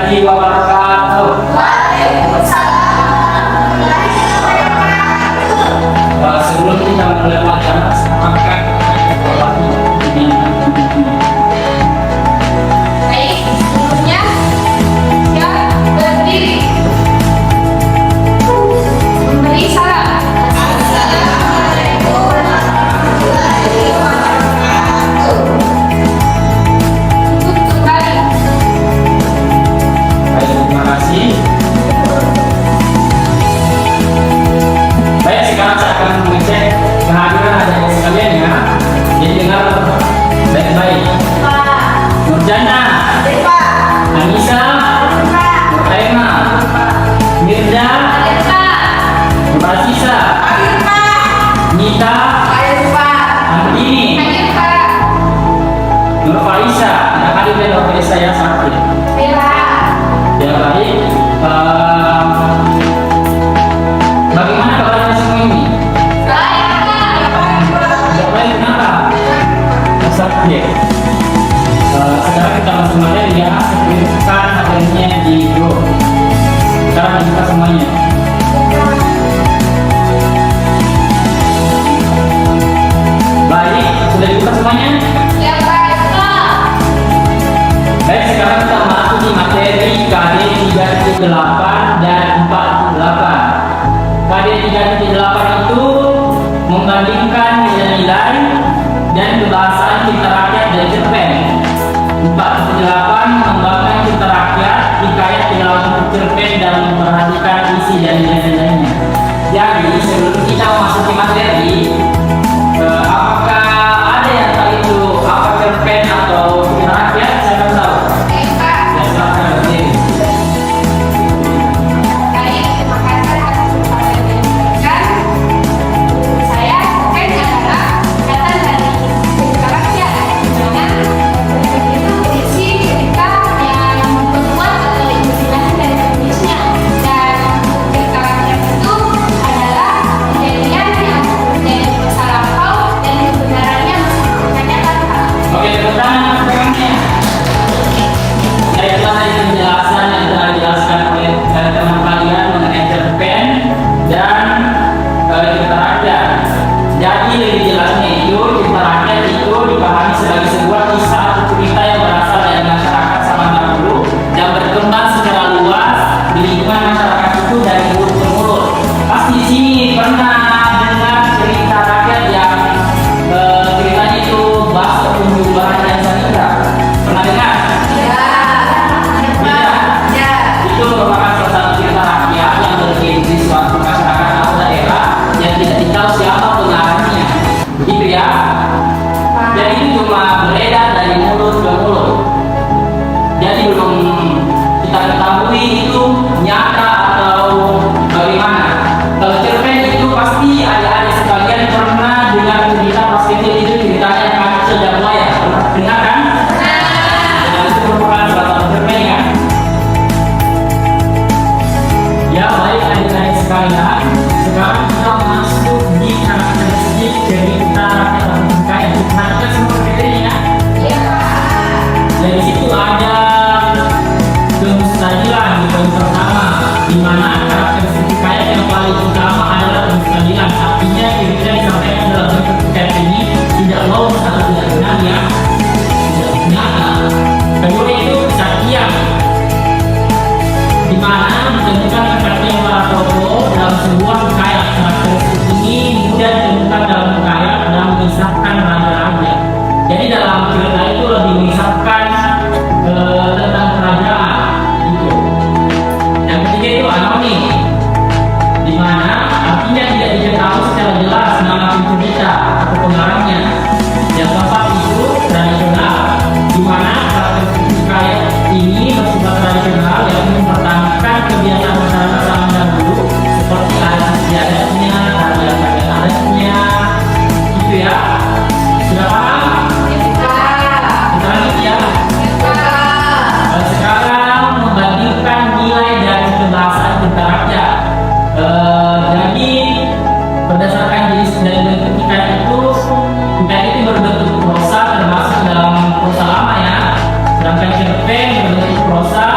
warahmatullahi wabarakatuh. Sebelum kita mulai pelajaran, silakan Baik, sebelumnya siap berdiri. Memberi salam. Assalamualaikum warahmatullahi wabarakatuh. Untuk kembali. baik, terima kasih. Baik, sekarang saya akan mengecek kehadiran adik-adik sekalian ya. Jadi dengar baik-baik. Nurjana, Anissa, Nuraima, Mirza, Nurasisa, Nita, Andini, Hadir Pak. Nur Faisa. Yang hadir dan Nur Faisa ya sakit. Bella. Ya baik. Bagaimana kabarnya semua ini? Baik Pak. Ya baik, kenapa? Sakit. Sekarang kita langsung aja ya, sebutkan hadirnya di grup. Sekarang dibuka semuanya. Baik, sudah dibuka semuanya? Ya baik Pak. Baik, sekarang kita masuk di materi KD 38 dan 48. KD 38 itu membandingkan nilai-nilai dan kebahasaan cipta rakyat dan cerpen. 48 mengembangkan cipta rakyat, hikayat di dalam bentuk cerpen dan memperhatikan isi dan nilai-nilainya. Jadi sebelum kita masuk ke materi, apakah ada yang tahu itu apa cerpen atau cipta rakyat? Saya belum tahu. Baik Pak. Ya, silakan berdiri. Baik, terima kasih atas kesempatan yang diberikan. Saya Ken adalah datang dari cerita rakyat, di mana itu berisi cerita yang memperkuat atau imajinasi dari penulisnya. Dan cerita rakyat itu adalah kejadian yang terjadi di masa lampau dan kebenarannya masih dipertanyakan, Pak. Oke, tepuk tangan untuk rekannya. Saya telah tadi penjelasan yang telah dijelaskan oleh teman kalian mengenai cerpen dan cipta rakyat. Jadi lebih jelasnya itu cipta rakyat itu dipahami sebagai sebuah kisah atau cerita yang berasal dari masyarakat zaman dahulu dan berkembang secara luas di lingkungan masyarakat itu dari mulut ke mulut. Pasti di sini pernah dengar cerita rakyat yang ceritanya itu bahasa pembubaran dan sanitra. Pernah dengar? Ya. Itu merupakan salah satu cerita rakyat yang terjadi di suatu masyarakat atau daerah yang tidak ditahu siapa pengarangnya. Begitu ya. Jadi itu cuma beredar dari mulut ke mulut. Jadi belum kita ketahui itu nyata atau bagaimana. Kalau cerpen itu pasti adik-adik sekalian pernah dengar cerita pas kecil itu ceritanya kancil dan buaya. Pernah dengar kan? Dan itu merupakan salah satu cerpen ya. Ya baik adik-adik sekalian, sekarang kita masuk di karakteristik cerita rakyat atau hikayat. Nah, seperti ini ya. Dari situ ada kemustahilan di poin pertama, di mana karakteristik hikayat yang paling utama adalah kemustahilan. Artinya kira-kira disampaikan dalam bentuk hikayat ini tidak lolos atau tidak benar ya, tidak nyata. Kedua itu kesaktian, di mana ditemukan kesaktian para tokoh dalam sebuah hikayat. Karakteristik ini mudah ditemukan dalam hikayat dan mengisahkan raja-raja. Jadi dalam cerita itu lebih mengisahkan tentang kerajaan itu. Yang ketiga itu anonim, di mana artinya tidak diketahui secara jelas nama pencerita atau pengarangnya. Yang keempat itu tradisional, di mana karakteristik hikayat ini bersifat tradisional yang mempertahankan kebiasaan masyarakat zaman dahulu seperti adat istiadatnya, tarian-tarian adatnya, gitu ya. Sudah paham? Kita lanjut ya. Sekarang membandingkan nilai dan kebahasaan cipta rakyat. Jadi berdasarkan jenis dan bentuk hikayat itu berbentuk prosa termasuk dalam prosa lama ya. Sedangkan cerpen berbentuk prosa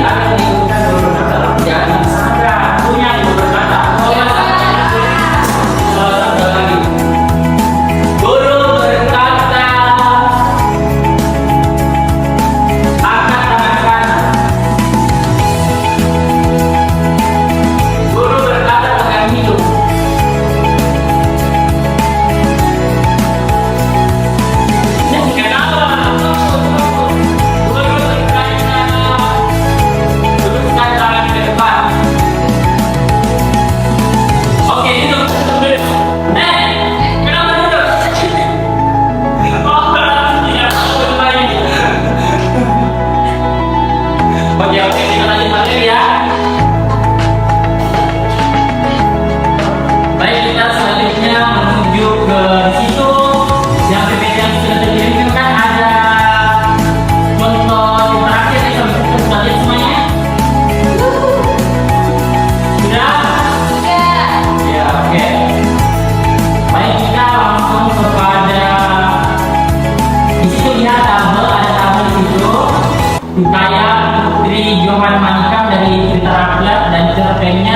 ada yang diurusan guru berkata. Ya, Sandra punya guru berkata. Oh, ya, satu lagi. Guru berkata, angkat tangan kanan. Guru berkata dengan hidup. Oke, kita lanjut lagi ya. Baik, kita selanjutnya menuju ke situ. Yang PPT yang sudah dikirimkan kan ada contoh interaktif yang sudah lihat semuanya. Sudah? Ya, oke. Baik, kita langsung kepada di situ lihat tabel, ada tabel di situ. Saya Putri Johan Manikam dari Cerita Rakyat dan cerpennya